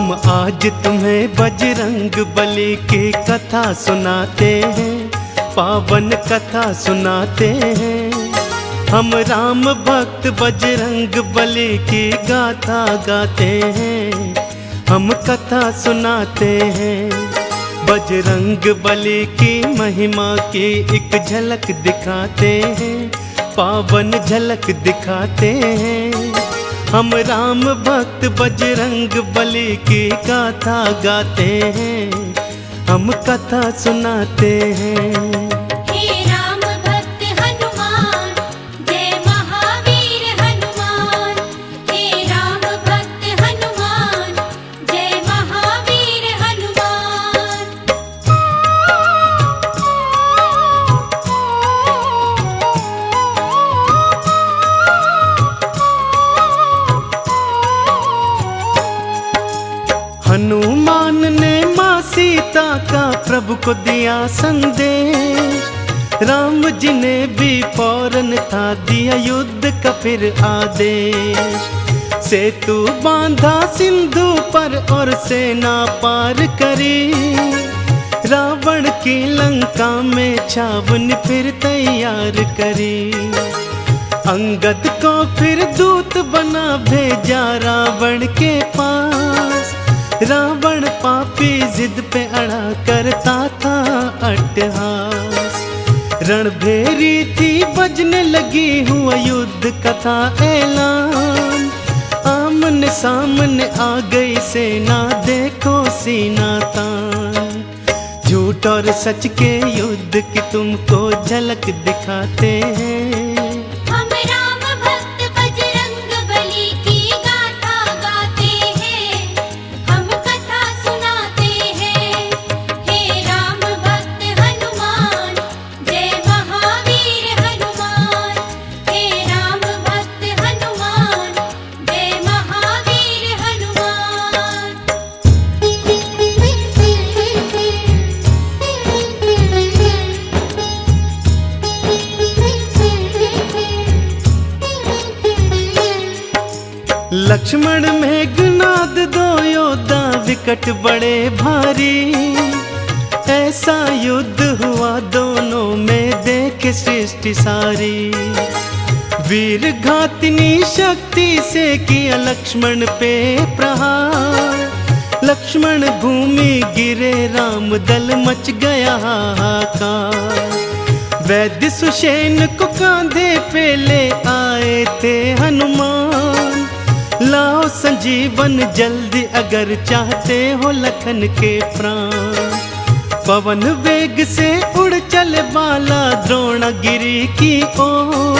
हम आज तुम्हें बजरंग बली की कथा सुनाते हैं, पावन कथा सुनाते हैं। हम राम भक्त बजरंग बली की गाथा गाते हैं, हम कथा सुनाते हैं। बजरंग बली की महिमा की एक झलक दिखाते हैं, पावन झलक दिखाते हैं। हम राम भक्त बजरंग बली की गाथा गाते हैं, हम कथा सुनाते हैं। हनुमान ने माँ सीता का प्रभु को दिया संदेश, राम जी ने भी फौरन था दिया युद्ध का फिर आदेश। सेतु बांधा सिंधु पर और सेना पार करी, रावण की लंका में छावनी फिर तैयार करी। अंगद को फिर दूत बना भेजा रावण के पास, रावण पापी जिद पे अड़ा करता था अट्टहास। रणभेरी थी बजने लगी हुआ युद्ध कथा ऐलान, आमने सामने आ गई सेना देखो सीना तान। झूठ और सच के युद्ध की तुमको झलक दिखाते हैं, लक्ष्मण मेघनाद दो योद्धा विकट बड़े भारी। ऐसा युद्ध हुआ दोनों में देखे सृष्टि सारी। वीर घातिनी शक्ति से किया लक्ष्मण पे प्रहार, लक्ष्मण भूमि गिरे राम दल मच गया हाहाकार। वैद्य सुषेण को कांधे पे ले आए थे हनुमान, लाओ संजीवन जल्दी अगर चाहते हो लखन के प्राण। पवन वेग से उड़ चले बाला द्रोणगिरी की ओर,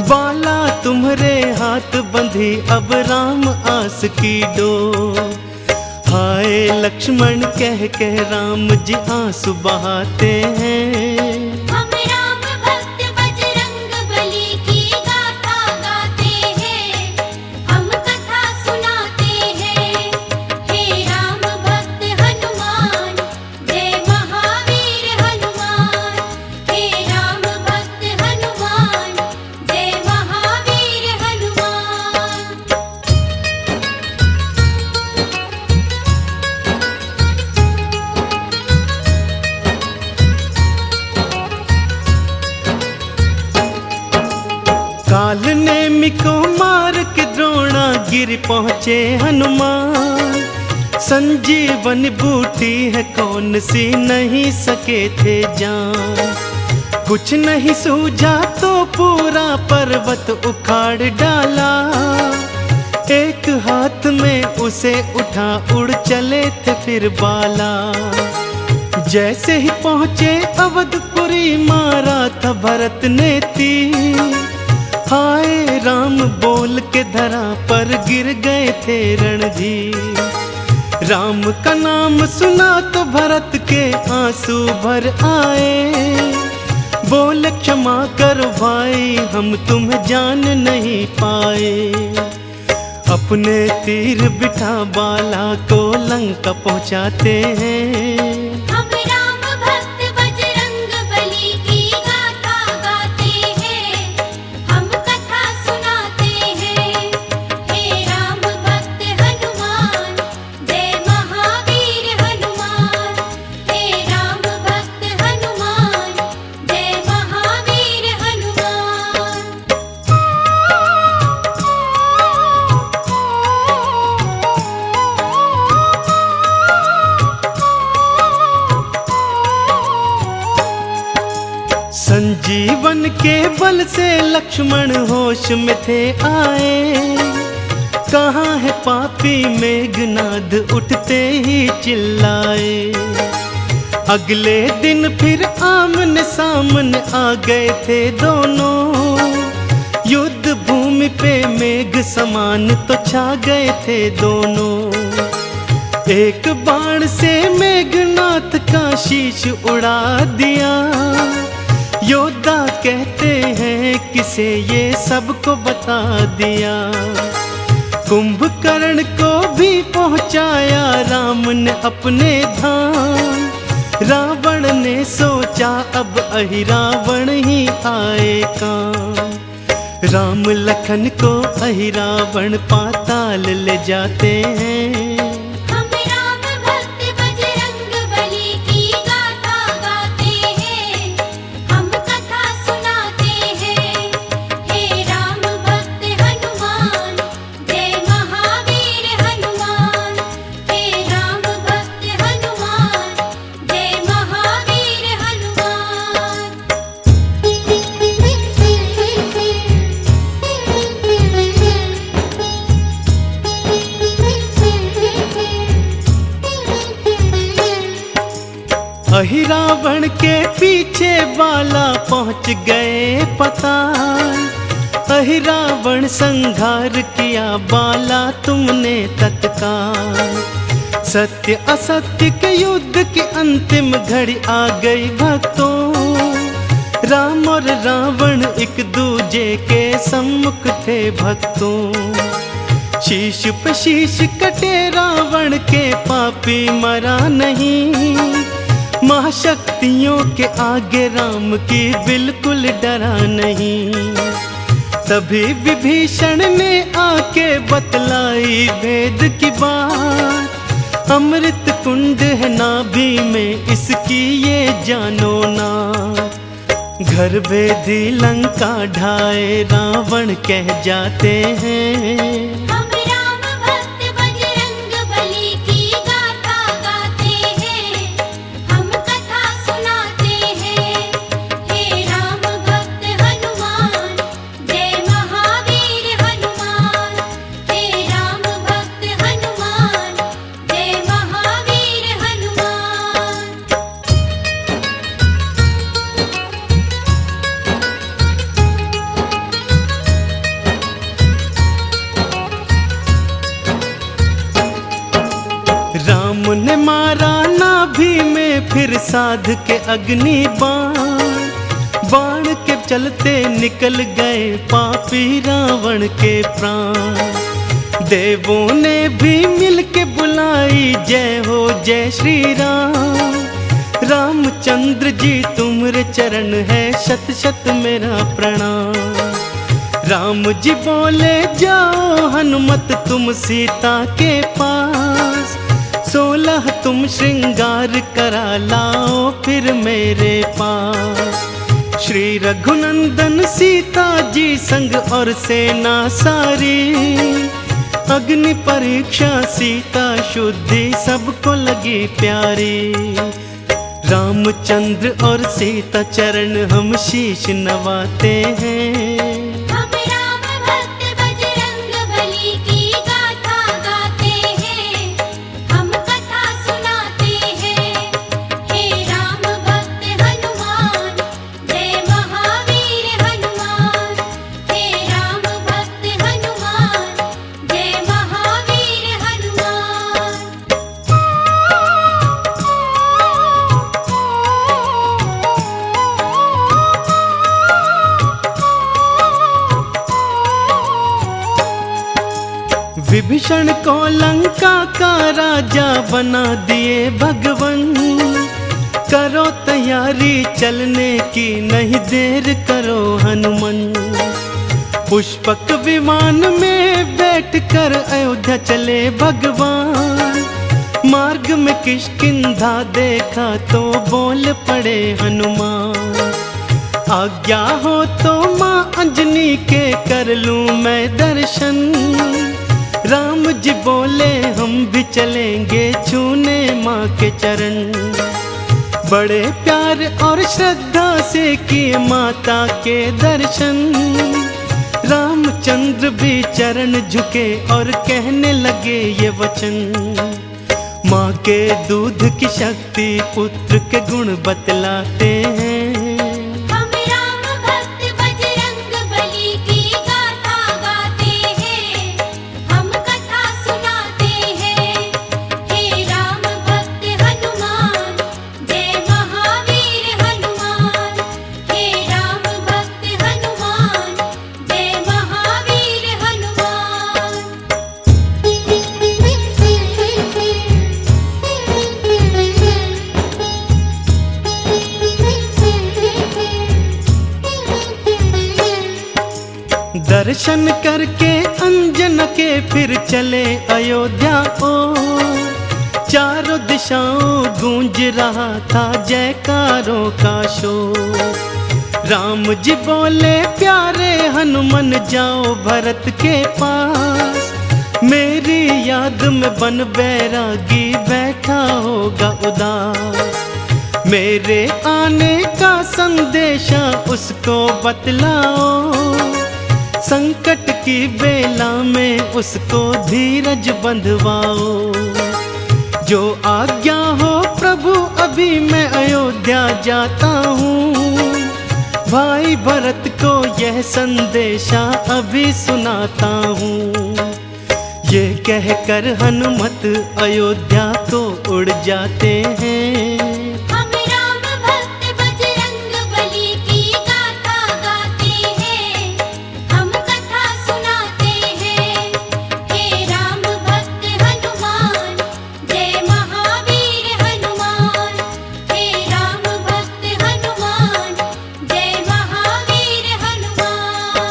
बाला तुम्हारे हाथ बंधी अब राम आस की डोर। हाय लक्ष्मण कह कह राम जी आंसू बहाते हैं, काल नेमि को मार के द्रोणागिरि पहुँचे हनुमान। संजीवन बूटी है कौन सी नहीं सके थे जान, कुछ नहीं सूझा तो पूरा पर्वत उखाड़ डाला। एक हाथ में उसे उठा उड़ चले थे फिर बाला। जैसे ही पहुँचे अवधपुरी मारा था भरत ने तीर, हाय राम बोल के धरा पर गिर गए थे रणधीर। राम का नाम सुना तो भरत के आंसू भर आए, बोले क्षमा करो भाई हम तुम्हें जान नहीं पाए। अपने तीर बिठा बाला को लंका पहुँचाते हैं, जय संजीवन के बल से लक्ष्मण होश में थे आए। कहाँ है पापी मेघनाद उठते ही चिल्लाए। अगले दिन फिर आमने सामने आ गए थे दोनों। युद्ध भूमि पे मेघ समान तो छा गए थे दोनों। एक बाण से मेघनाथ का शीश उड़ा दिया। योद्धा कहते हैं किसे ये सबको बता दिया। कुंभकर्ण को भी पहुंचाया राम ने अपने धाम। रावण ने सोचा अब अहिरावण ही आए काम। राम लखन को अहिरावण पाताल ले जाते हैं। अहिरावण के पीछे बाला पहुंच गए पताल। अहिरावण संघार किया बाला तुमने तत्काल। सत्य असत्य के युद्ध की अंतिम घड़ी आ गई भक्तों। राम और रावण एक दूजे के सम्मुख थे भक्तों। शीश पे शीश कटे रावण के पापी मरा नहीं। महाशक्तियों के आगे राम की बिल्कुल डरा नहीं। तभी विभीषण ने आके बतलाई भेद की बात। अमृत कुंड है नाभि में इसकी ये जानो ना। घर भेदी लंका ढाए रावण कह जाते हैं। राम ने मारा नाभि में फिर साध के अग्नि बाण। बाण के चलते निकल गए पापी रावण के प्राण। देवों ने भी मिल के बुलाई जय हो जय श्री राम। रामचंद्र जी तुम्हारे चरण है शत शत मेरा प्रणाम। राम जी बोले जाओ हनुमत तुम सीता के पास। 16 तुम श्रृंगार करा लाओ फिर मेरे पास। श्री रघुनंदन सीता जी संग और सेना सारी। अग्नि परीक्षा सीता शुद्धि सबको लगी प्यारी। रामचंद्र और सीता चरण हम शीश नवाते हैं। विभीषण को लंका का राजा बना दिए भगवन। करो तैयारी चलने की नहीं देर करो हनुमान। पुष्पक विमान में बैठकर अयोध्या चले भगवान। मार्ग में किष्किंधा देखा तो बोल पड़े हनुमान। आज्ञा हो तो माँ अंजनी के कर लूं मैं दर्शन। राम जी बोले हम भी चलेंगे छूने माँ के चरण। बड़े प्यार और श्रद्धा से किए माता के दर्शन। रामचंद्र भी चरण झुके और कहने लगे ये वचन। माँ के दूध की शक्ति पुत्र के गुण बतलाते हैं। हम राम भक्त बजरंग बली की गाथा गाते हैं, हम कथा सुनाते हैं। हे राम भक्त हनुमान, जय महावीर हनुमान। हे राम भक्त हनुमान, जय महावीर हनुमान। दर्शन करके अंजन के फिर चले अयोध्या ओ। चारों दिशाओं गूंज रहा था जयकारों का शोर। राम जी बोले प्यारे हनुमान जाओ भरत के पास। मेरी याद में बन बैरागी बैठा होगा उदास। मेरे आने का संदेशा उसको बतलाओ। संकट की बेला में उसको धीरज बंधवाओ। जो आज्ञा हो प्रभु अभी मैं अयोध्या जाता हूँ। भाई भरत को यह संदेशा अभी सुनाता हूँ। ये कहकर हनुमत अयोध्या को उड़ जाते हैं। हम राम भक्त बजरंग बली की गाथा गाते हैं, हम कथा सुनाते हैं। हे राम भक्त हनुमान, जय महावीर हनुमान। हे राम भक्त हनुमान, जय महावीर हनुमान।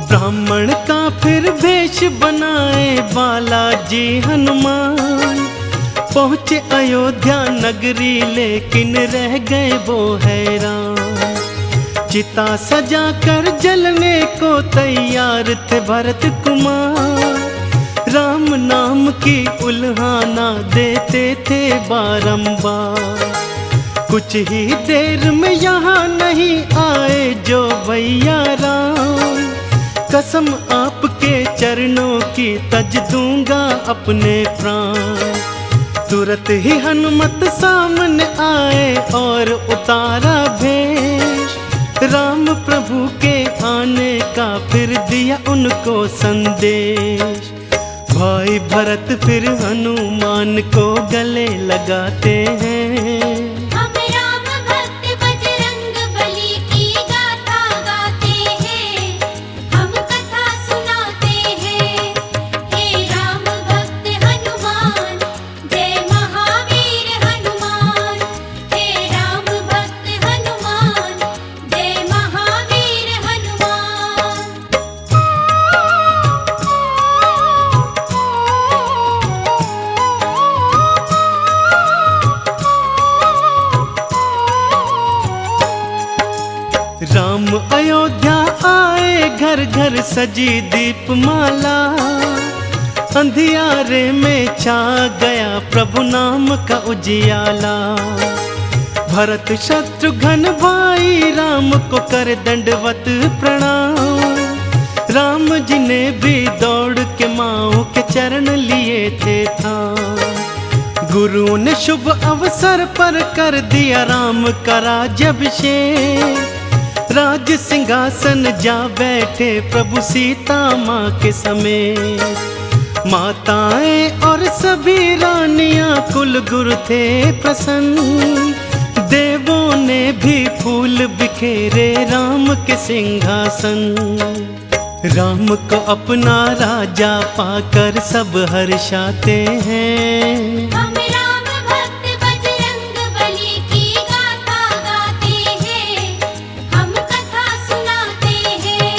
ब्राह्मण का फिर वेश बनाए बालाजी हनुमान। पहुँचे अयोध्या नगरी लेकिन रह गए वो हैरान। चिता सजा कर जलने को तैयार थे भरत कुमार। राम नाम की उल्हाना देते थे बारंबार। कुछ ही देर में यहाँ नहीं आए जो भैया राम। कसम आपके चरणों की तज दूंगा अपने प्राण। तुरंत ही हनुमत सामने आए और उतारा भेष। राम प्रभु के आने का फिर दिया उनको संदेश। भाई भरत फिर हनुमान को गले लगाते हैं। हम राम भक्त बजरंग बली की गाथा गाते हैं, हम कथा सुनाते हैं। हे राम भक्त हनुमान, जय महावीर हनुमान। हे राम भक्त हनुमान, जय महावीर हनुमान। राम अयोध्या आए घर घर सजी दीपमाला। अंधियारे में छा गया प्रभु नाम का उजियाला। भरत शत्रुघ्न भाई राम को कर दंडवत प्रणाम। राम जी ने भी दौड़ के माँ के चरण लिए थे था। गुरु ने शुभ अवसर पर कर दिया राम का राज्याभिषेक। राज सिंहासन जा बैठे प्रभु सीता माँ के समेत। माताएं और सभी रानियां कुल गुरु थे प्रसन्न। देवों ने भी फूल बिखेरे राम के सिंहासन। राम को अपना राजा पाकर सब हर्षाते हैं। हम राम भक्त बजरंग बली की गाथा गाते हैं, हम कथा सुनाते हैं।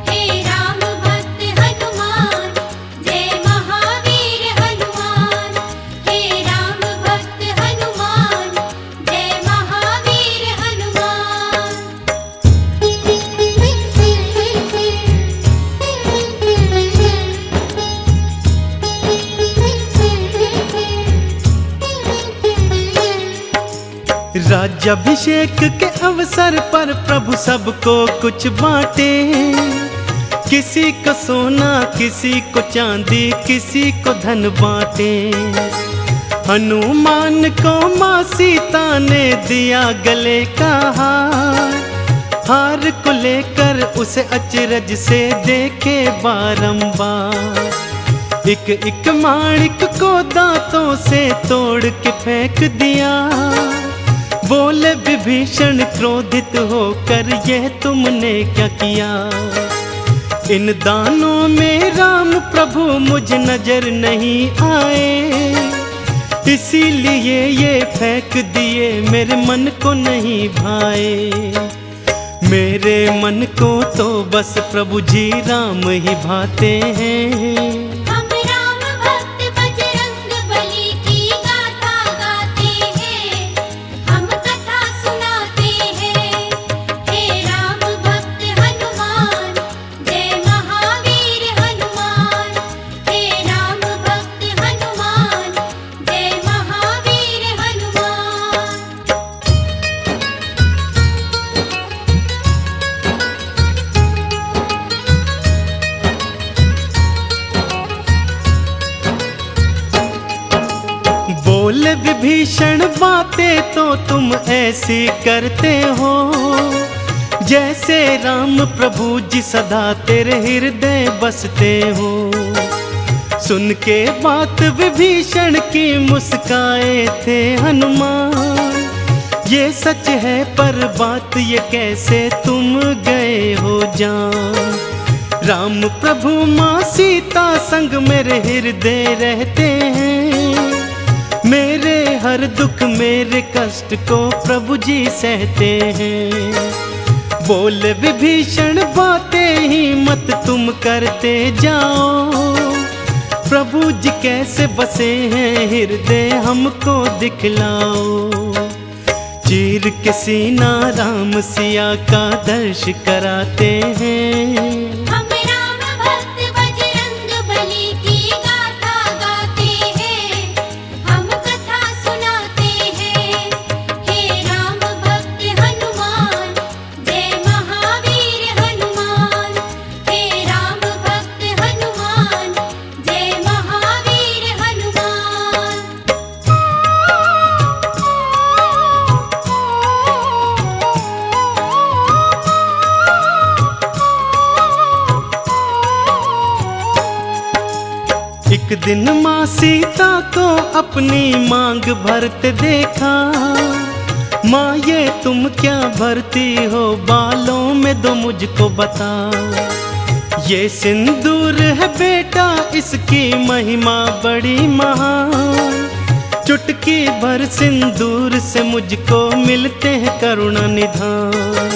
हे राम भक्त हनुमान, जय महावीर हनुमान। हे राम भक्त हनुमान, जय महावीर हनुमान। राज्याभिषेक के अवसर पर प्रभु सबको कुछ बांटे, किसी को सोना, किसी को चांदी, किसी को धन बांटे। हनुमान को माँ सीता ने दिया गले का हार, हार को लेकर उसे अचरज से देखे बारंबार। एक एक माणिक को दांतों से तोड़ के फेंक दिया, बोले विभीषण क्रोधित होकर यह तुमने क्या किया। इन दानों में राम प्रभु मुझ नजर नहीं आए, इसीलिए ये फेंक दिए, मेरे मन को नहीं भाए। मेरे मन को तो बस प्रभु जी राम ही भाते हैं। हम राम भक्त बजरंग बली की गाथा गाते हैं, हम कथा सुनाते हैं। हे राम भक्त हनुमान, जय महावीर हनुमान। हे राम भक्त हनुमान, जय महावीर हनुमान। बोले विभीषण बातें तो तुम ऐसी करते हो, जैसे राम प्रभु जी सदा तेरे हृदय बसते हो। सुन के बात विभीषण की मुस्काए थे हनुमान, ये सच है पर बात ये कैसे तुम गए हो जान। राम प्रभु माँ सीता संग मेरे हृदय रहते हैं, मेरे हर दुख मेरे कष्ट को प्रभु जी सहते हैं। बोले विभीषण बातें ही मत तुम करते जाओ, प्रभु जी कैसे बसे हैं हृदय हमको दिखलाओ। चीर के सीना राम सिया का दर्श कराते हैं। हम राम भक्त बजरंग बली की गाथा गाते हैं, हम कथा सुनाते हैं। हे राम भक्त हनुमान, जय महावीर हनुमान। हे राम भक्त हनुमान, जय महावीर हनुमान। एक दिन माँ सीता को अपनी मांग भरते देखा, माँ ये तुम क्या भरती हो बालों में दो मुझको बता। ये सिंदूर है बेटा इसकी महिमा बड़ी महान, चुटकी भर सिंदूर से मुझको मिलते हैं करुणा निधान।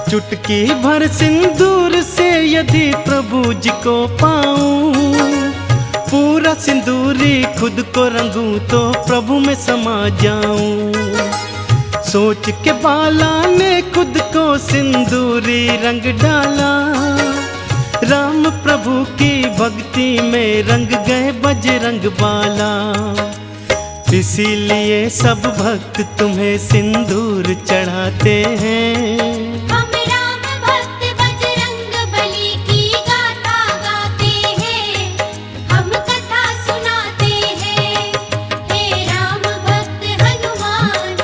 चुटकी भर सिंदूर से यदि प्रभु जी को पाऊं, पूरा सिंदूरी खुद को रंगूं तो प्रभु में समा जाऊं। सोच के बाला ने खुद को सिंदूरी रंग डाला, राम प्रभु की भक्ति में रंग गए बजरंग बाला। इसीलिए सब भक्त तुम्हें सिंदूर चढ़ाते हैं। हम राम भक्त बजरंग बली की गाथा गाते हैं, हम कथा सुनाते हैं। हे राम भक्त हनुमान,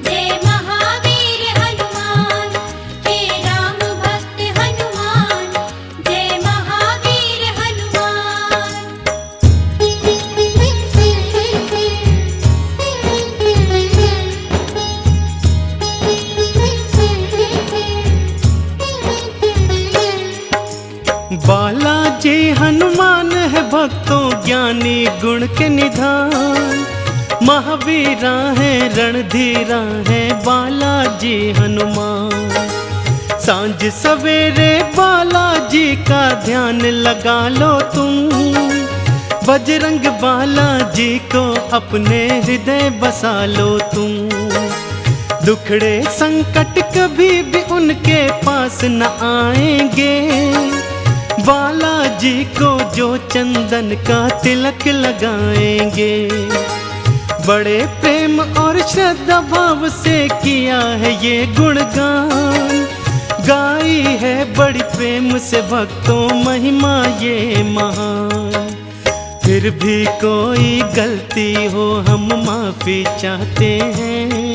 जय महावीर हनुमान। हे राम भक्त हनुमान, जय महावीर हनुमान। बालाजी हनुमान है भक्तों ज्ञानी गुण के निधान, महावीरा है रणधीरा है बालाजी हनुमान। सांझ सवेरे बालाजी का ध्यान लगा लो तुम, बजरंग बालाजी को अपने हृदय बसा लो तुम। दुखड़े संकट कभी भी उनके पास न आएंगे, बालाजी को जो चंदन का तिलक लगाएंगे। बड़े प्रेम और श्रद्धा भाव से किया है ये गुणगान, गाई है बड़ी प्रेम से भक्तों महिमा ये महान। फिर भी कोई गलती हो हम माफी चाहते हैं,